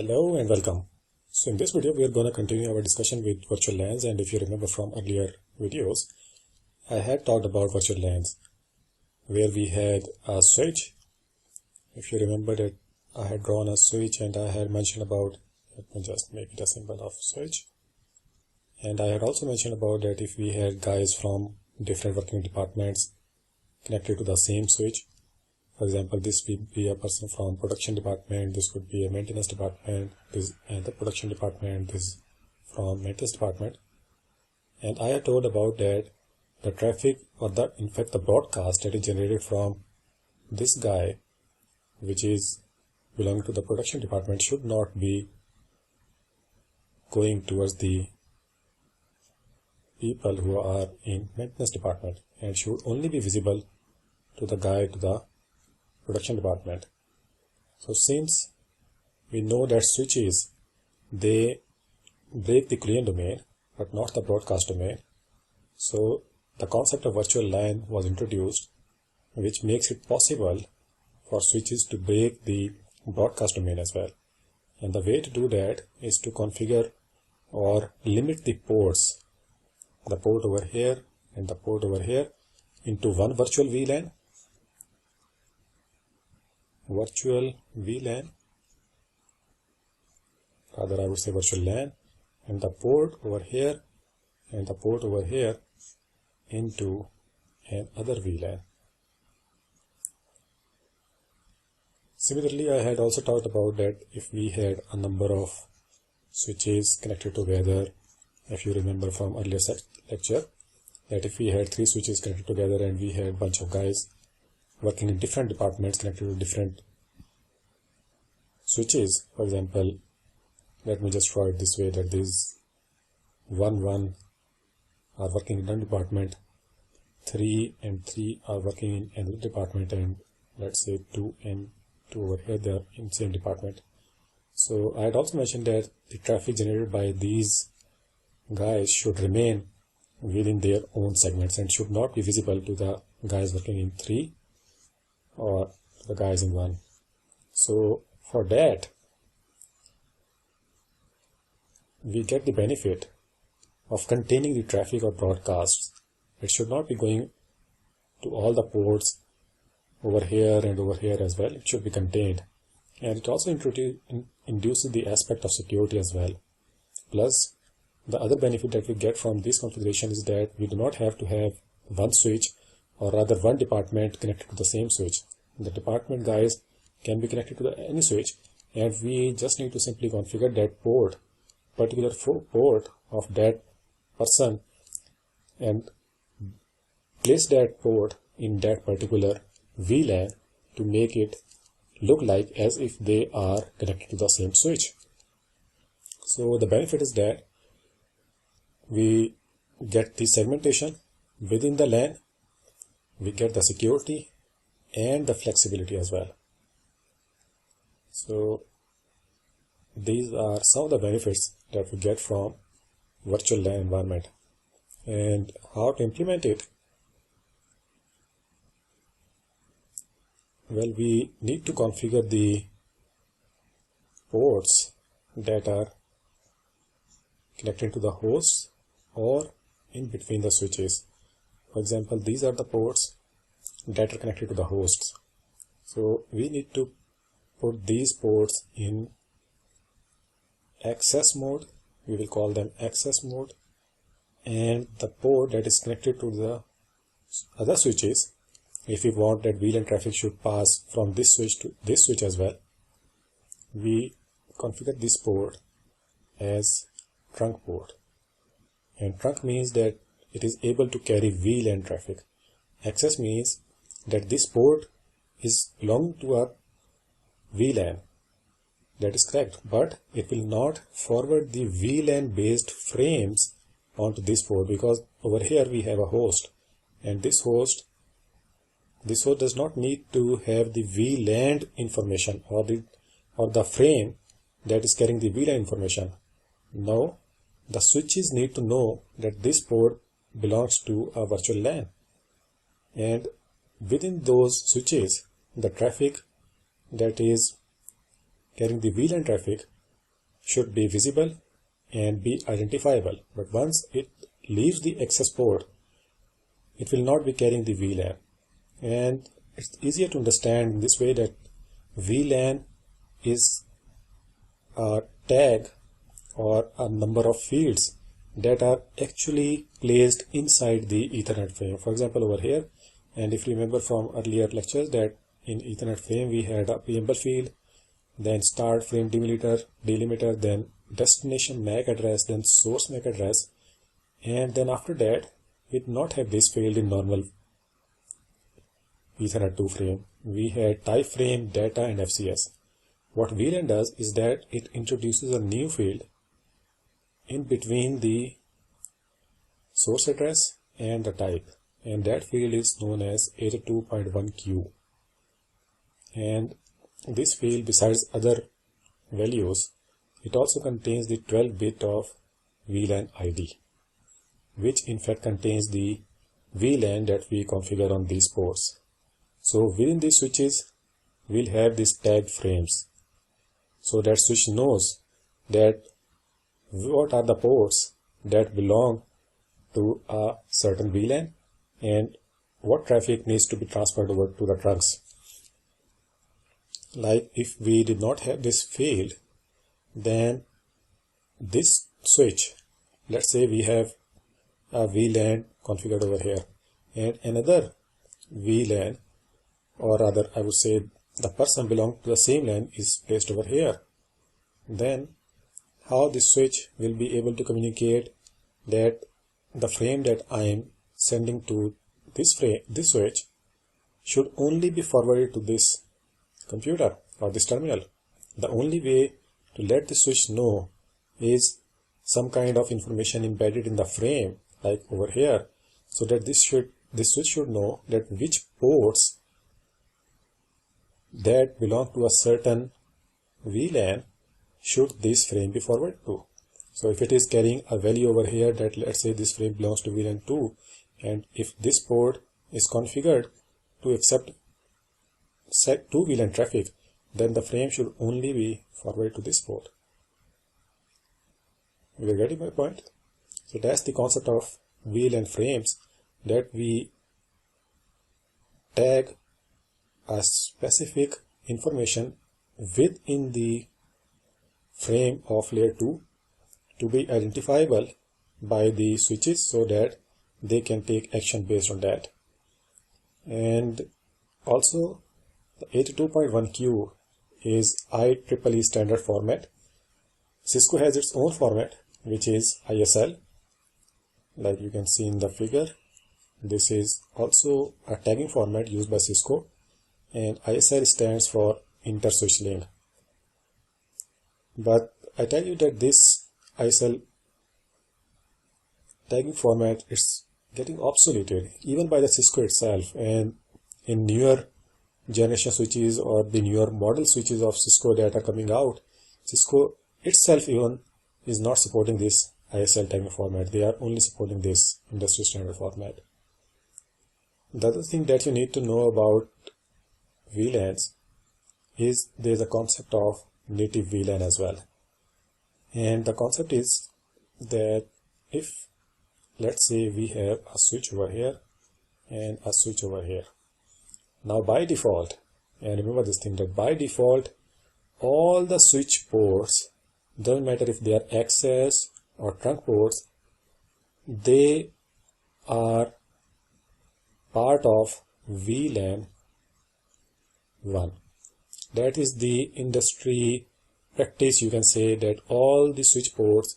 Hello and welcome. So in this video we are going to continue our discussion with virtual LANs, and if you remember from earlier videos, I had talked about virtual LANs where we had a switch. If you remember that I had drawn a switch and I had mentioned about, let me just make it a symbol of switch, and I had also mentioned about that if we had guys from different working departments connected to the same switch. For example, this would be a person from production department, this could be a maintenance department, this and the production department, this from maintenance department. And I had told about that the traffic, or in fact the broadcast that is generated from this guy, which is belonging to the production department, should not be going towards the people who are in maintenance department, and should only be visible to the guy to the production department. So since we know that switches, they break the client domain but not the broadcast domain, so the concept of virtual LAN was introduced, which makes it possible for switches to break the broadcast domain as well. And the way to do that is to configure or limit the ports, the port over here and the port over here, into one virtual VLAN, rather I would say virtual LAN, and the port over here and the port over here into another VLAN. Similarly, I had also talked about that if we had a number of switches connected together, if you remember from earlier lecture, that if we had 3 switches connected together and we had a bunch of guys working in different departments connected to different switches. For example, let me just draw it this way, that these 1 are working in one department, 3 and 3 are working in another department, and let's say 2 and 2 over here, they are in same department. So I had also mentioned that the traffic generated by these guys should remain within their own segments and should not be visible to the guys working in 3 or the guys in 1. So for that, we get the benefit of containing the traffic or broadcasts. It should not be going to all the ports over here and over here as well. It should be contained, and it also induces the aspect of security as well. Plus, the other benefit that we get from this configuration is that we do not have to have one switch, or rather one department, connected to the same switch. The department guys can be connected to any switch, and we just need to simply configure that particular port of that person, and place that port in that particular VLAN to make it look like as if they are connected to the same switch. So the benefit is that we get the segmentation within the LAN, we get the security and the flexibility as well. So these are some of the benefits that we get from virtual LAN environment. And how to implement it? Well, we need to configure the ports that are connected to the host or in between the switches. For example, these are the ports that are connected to the hosts. So we need to put these ports in access mode. We will call them access mode, and the port that is connected to the other switches, if we want that VLAN traffic should pass from this switch to this switch as well, we configure this port as trunk port. And trunk means that it is able to carry VLAN traffic. Access means that this port is belonging to a VLAN. That is correct, but it will not forward the VLAN based frames onto this port, because over here we have a host, and this host does not need to have the VLAN information or the frame that is carrying the VLAN information. Now the switches need to know that this port belongs to a virtual LAN, and within those switches, the traffic that is carrying the VLAN traffic should be visible and be identifiable, but once it leaves the access port, it will not be carrying the VLAN. And it's easier to understand in this way that VLAN is a tag or a number of fields that are actually placed inside the Ethernet frame. For example, over here, and if you remember from earlier lectures that in Ethernet frame we had a preamble field, then start frame delimiter, then destination MAC address, then source MAC address, and then after that we did not have this field in normal Ethernet 2 frame. We had type frame, data, and FCS. What VLAN does is that it introduces a new field in between the source address and the type, and that field is known as 82.1Q. And this field, besides other values, it also contains the 12-bit of VLAN ID, which in fact contains the VLAN that we configure on these ports. So within these switches, we'll have these tagged frames. So that switch knows that what are the ports that belong to a certain VLAN and what traffic needs to be transferred over to the trunks. Like if we did not have this field, then this switch, let's say we have a VLAN configured over here and another VLAN, or rather I would say the person belonging to the same LAN is placed over here. Then how this switch will be able to communicate that the frame that I am sending to this switch should only be forwarded to this computer or this terminal. The only way to let the switch know is some kind of information embedded in the frame, like over here, so that this switch should know that which ports that belong to a certain VLAN should this frame be forwarded to. So if it is carrying a value over here that let's say this frame belongs to VLAN 2, and if this port is configured to accept 2 VLAN traffic, then the frame should only be forwarded to this port. You are getting my point? So that's the concept of VLAN frames, that we tag a specific information within the frame of layer 2 to be identifiable by the switches so that they can take action based on that. And also the 82.1Q is IEEE standard format. Cisco has its own format, which is ISL, like you can see in the figure. This is also a tagging format used by Cisco, and ISL stands for inter-switch link. But I tell you that this ISL tagging format is getting obsoleted even by the Cisco itself, and in newer generation switches or the newer model switches of Cisco that are coming out, Cisco itself even is not supporting this ISL tagging format. They are only supporting this industry standard format. The other thing that you need to know about VLANs is there is a concept of native VLAN as well. And the concept is that if let's say we have a switch over here and a switch over here. Now by default, and remember this thing, that by default all the switch ports, doesn't matter if they are access or trunk ports, they are part of VLAN 1. That is the industry practice, you can say, that all the switch ports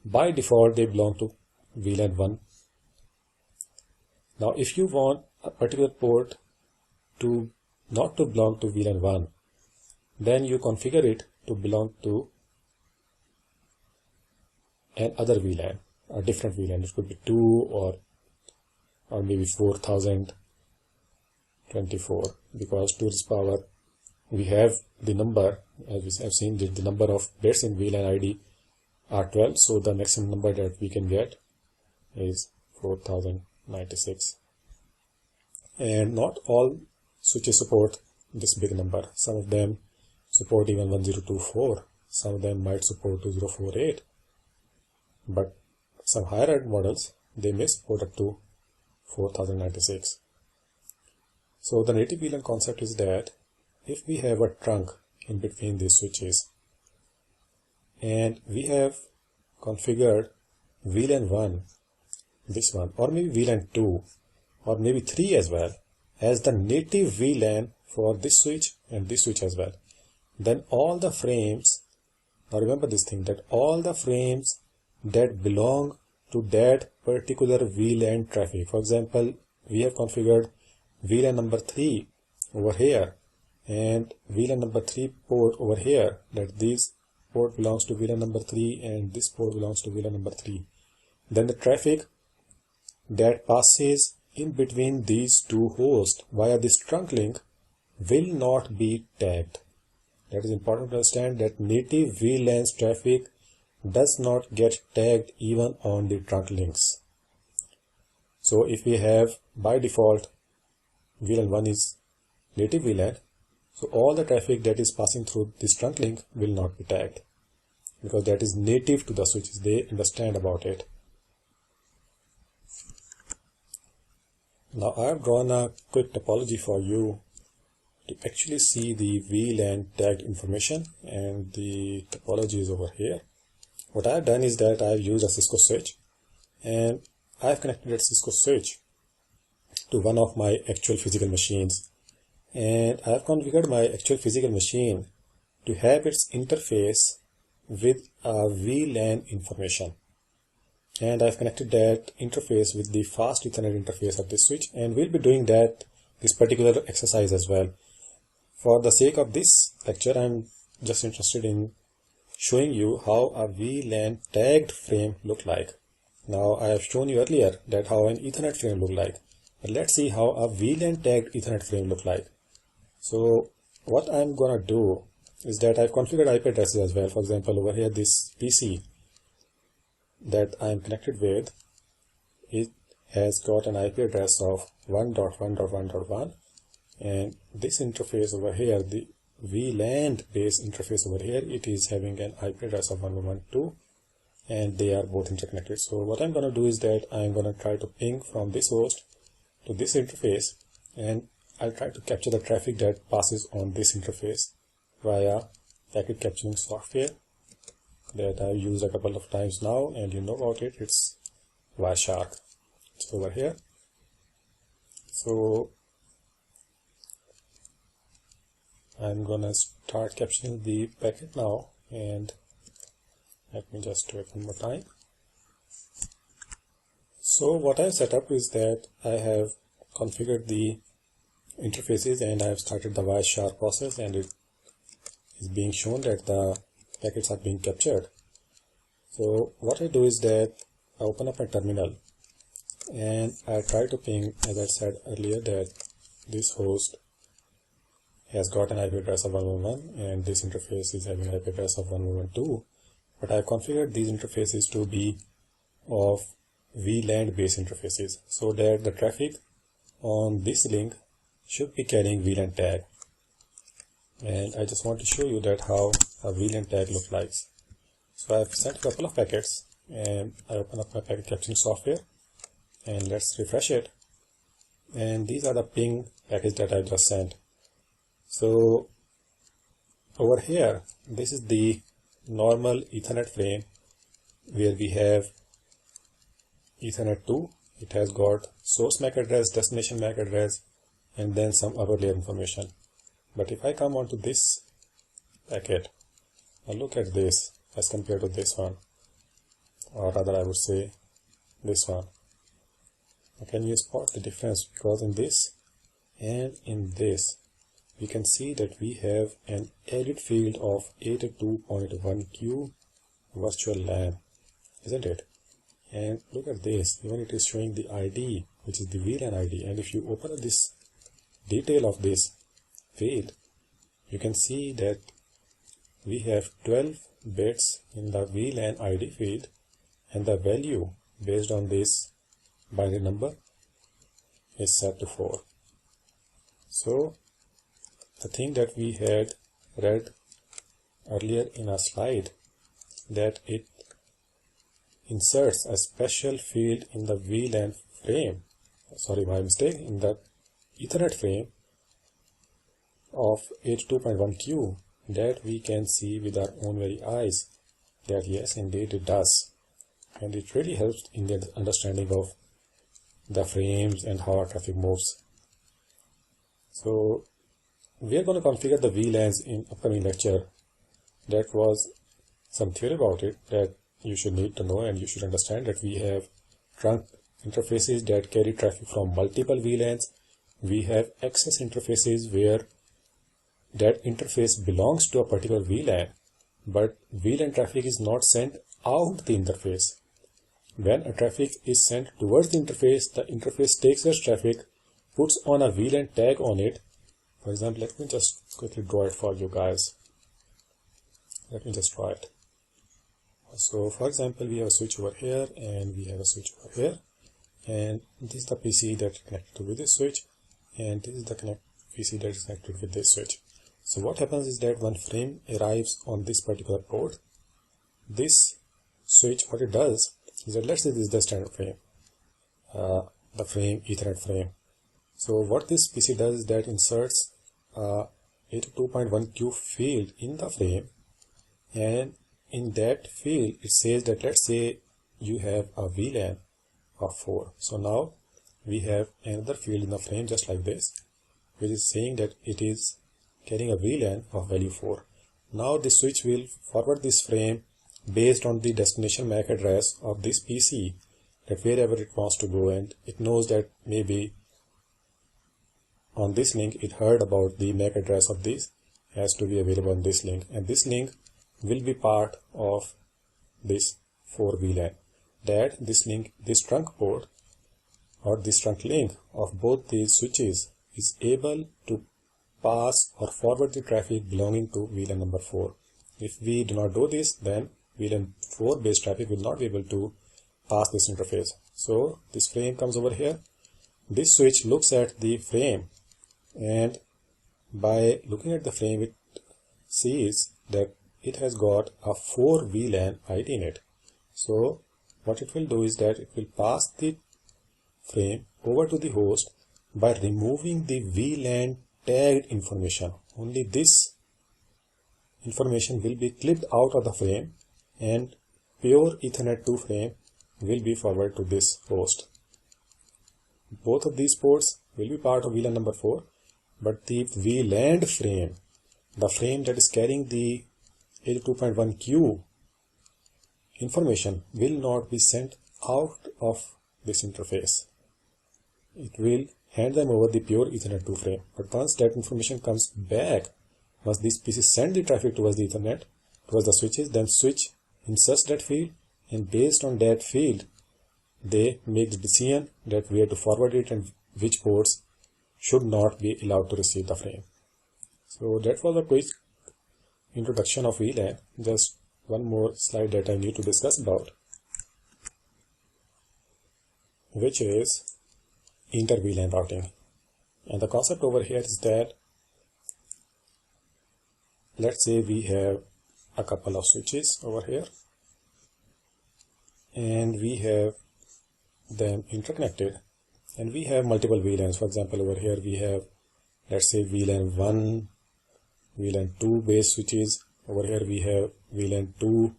by default they belong to VLAN 1. Now if you want a particular port to not to belong to VLAN 1, then you configure it to belong to another VLAN, a different VLAN. It could be 2 or maybe 4024, because 2 is power, we have the number, as we have seen, the number of bits in VLAN ID are 12, so the maximum number that we can get is 4096. And not all switches support this big number. Some of them support even 1024, some of them might support 2048, but some higher end models, they may support up to 4096. So the native VLAN concept is that if we have a trunk in between these switches and we have configured VLAN 1, this one, or maybe VLAN 2, or maybe 3 as well, as the native VLAN for this switch and this switch as well, then all the frames, now remember this thing, that all the frames that belong to that particular VLAN traffic, for example, we have configured VLAN number 3 over here and VLAN number 3 port over here, that this port belongs to VLAN number 3 and this port belongs to VLAN number 3. Then the traffic that passes in between these two hosts via this trunk link will not be tagged. That is important to understand, that native VLANs traffic does not get tagged even on the trunk links. So if we have by default VLAN 1 is native VLAN, so all the traffic that is passing through this trunk link will not be tagged because that is native to the switches. They understand about it. Now I have drawn a quick topology for you to actually see the VLAN tagged information, and the topology is over here. What I have done is that I have used a Cisco switch and I have connected a Cisco switch to one of my actual physical machines, and I have configured my actual physical machine to have its interface with a VLAN information, and I've connected that interface with the fast Ethernet interface of this switch, and we'll be doing this particular exercise as well. For the sake of this lecture, I'm just interested in showing you how a VLAN tagged frame look like. Now I have shown you earlier that how an Ethernet frame look like, but let's see how a VLAN tagged Ethernet frame look like. So what I'm gonna do is that I've configured IP addresses as well. For example, over here, this PC that I'm connected with, it has got an IP address of 1.1.1.1, and this interface over here, the VLAN based interface over here, it is having an IP address of 1.1.2, and they are both interconnected. So what I'm going to do is that I'm going to try to ping from this host to this interface, and I'll try to capture the traffic that passes on this interface via packet capturing software that I've used a couple of times now, and you know about it. It's Wireshark. It's over here. So I'm gonna start capturing the packet now, and let me just do it one more time. So what I've set up is that I have configured the interfaces and I have started the Wireshark process, and it is being shown that the packets are being captured. So what I do is that I open up my terminal and I try to ping, as I said earlier, that this host has got an IP address of 111 and this interface is having an IP address of 112, but I have configured these interfaces to be of VLAN based interfaces so that the traffic on this link should be carrying VLAN tag. And I just want to show you that how a VLAN tag looks like. So I've sent a couple of packets and I open up my packet capturing software and let's refresh it. And these are the ping packets that I just sent. So over here, this is the normal Ethernet frame where we have Ethernet 2. It has got source MAC address, destination MAC address, and then some other layer information. But if I come onto this packet, now look at this as compared to this one, or rather I would say this one. Now can you spot the difference? Because in this and in this, we can see that we have an edit field of 82.1q virtual LAN, isn't it? And look at this, even it is showing the ID, which is the VLAN ID. And if you open up this detail of this field, you can see that we have 12 bits in the VLAN ID field, and the value based on this binary number is set to 4. So the thing that we had read earlier in our slide that it inserts a special field in the VLAN frame, sorry, by mistake, in the Ethernet frame of 82.1q that we can see with our own very eyes that yes, indeed it does. And it really helps in the understanding of the frames and how our traffic moves. So we are going to configure the VLANs in upcoming lecture. That was some theory about it that you should need to know, and you should understand that we have trunk interfaces that carry traffic from multiple VLANs. We have access interfaces where that interface belongs to a particular VLAN, but VLAN traffic is not sent out the interface. When a traffic is sent towards the interface takes that traffic, puts on a VLAN tag on it. For example, let me just quickly draw it for you guys. Let me just draw it. So for example, we have a switch over here and we have a switch over here, and this is the PC that is connected with this switch, and this is the PC that is connected with this switch. So what happens is that when frame arrives on this particular port, this switch, what it does is that, let's say this is the standard frame, the frame, Ethernet frame. So what this PC does is that inserts a 82.1q field in the frame, and in that field it says that, let's say you have a VLAN of 4. So now we have another field in the frame just like this, which is saying that it is carrying a VLAN of value 4. Now the switch will forward this frame based on the destination MAC address of this PC, that wherever it wants to go, and it knows that maybe on this link it heard about the MAC address of this has to be available on this link, and this link will be part of this 4 VLAN. That this link, this trunk port or this trunk link of both these switches is able to pass or forward the traffic belonging to VLAN number 4. If we do not do this, then VLAN 4 based traffic will not be able to pass this interface. So this frame comes over here. This switch looks at the frame, and by looking at the frame it sees that it has got a 4 VLAN ID in it. So what it will do is that it will pass the frame over to the host by removing the VLAN tagged information. Only this information will be clipped out of the frame, and pure Ethernet 2 frame will be forwarded to this host. Both of these ports will be part of VLAN number 4, but the VLAN frame, the frame that is carrying the 82.1q information, will not be sent out of this interface. It will hand them over the pure Ethernet 2 frame. But once that information comes back, once these pieces send the traffic towards the Ethernet, towards the switches, then switch inserts that field, and based on that field they make the decision that where to forward it and which ports should not be allowed to receive the frame. So that was a quick introduction of VLAN. Just one more slide that I need to discuss about, which is inter-VLAN routing. And the concept over here is that, let's say we have a couple of switches over here and we have them interconnected, and we have multiple VLANs. For example, over here we have, let's say, VLAN 1, VLAN 2 based switches. Over here we have VLAN 2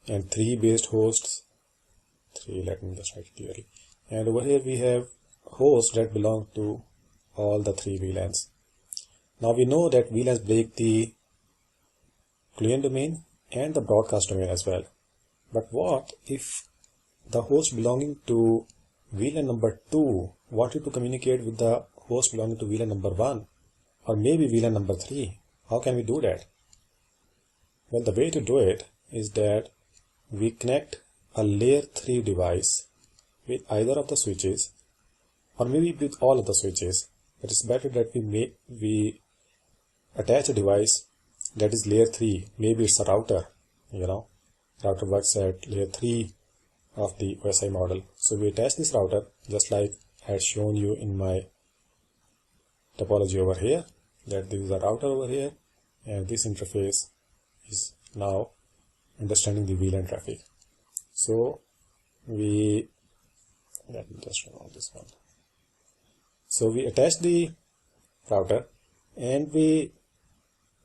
and 3 based hosts. 3, let me just write it clearly. And over here we have hosts that belong to all the 3 VLANs. Now we know that VLANs break the client domain and the broadcast domain as well. But what if the host belonging to VLAN number 2 wanted to communicate with the host belonging to VLAN number 1, or maybe VLAN number 3? How can we do that? Well, the way to do it is that we connect a layer 3 device with either of the switches, or maybe with all of the switches. It is better that we attach a device that is layer 3. Maybe it's a router, router works at layer 3 of the OSI model. So we attach this router just like I had shown you in my topology over here, that this is a router over here, and this interface is now understanding the VLAN traffic. So let me just run on this one. So we attach the router and we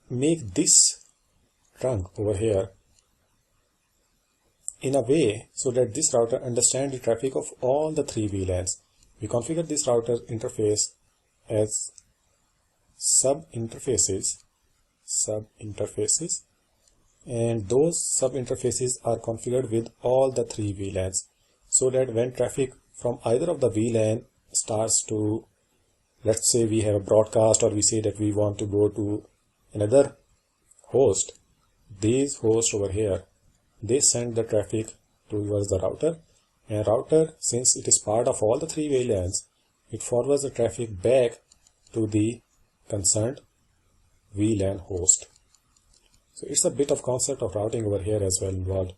make this trunk over here in a way so that this router understands the traffic of all the three VLANs. We configure this router interface as sub-interfaces, and those sub-interfaces are configured with all the three VLANs, so that when traffic from either of the VLAN starts to, let's say we have a broadcast, or we say that we want to go to another host, these hosts over here, they send the traffic towards the router, and router, since it is part of all the three VLANs, it forwards the traffic back to the concerned VLAN host. So it's a bit of concept of routing over here as well involved.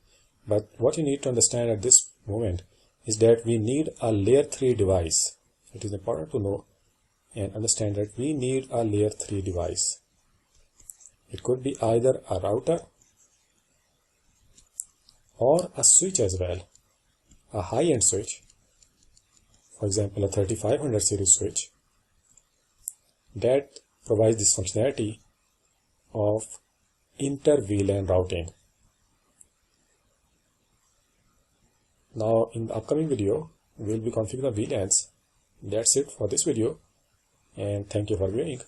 But what you need to understand at this moment is that we need a layer 3 device. It is important to know and understand that we need a layer 3 device. It could be either a router or a switch as well, a high-end switch, for example a 3500 series switch, that provides this functionality of inter-VLAN routing. Now in the upcoming video, we will be configuring the VLANs. That's it for this video, and thank you for viewing.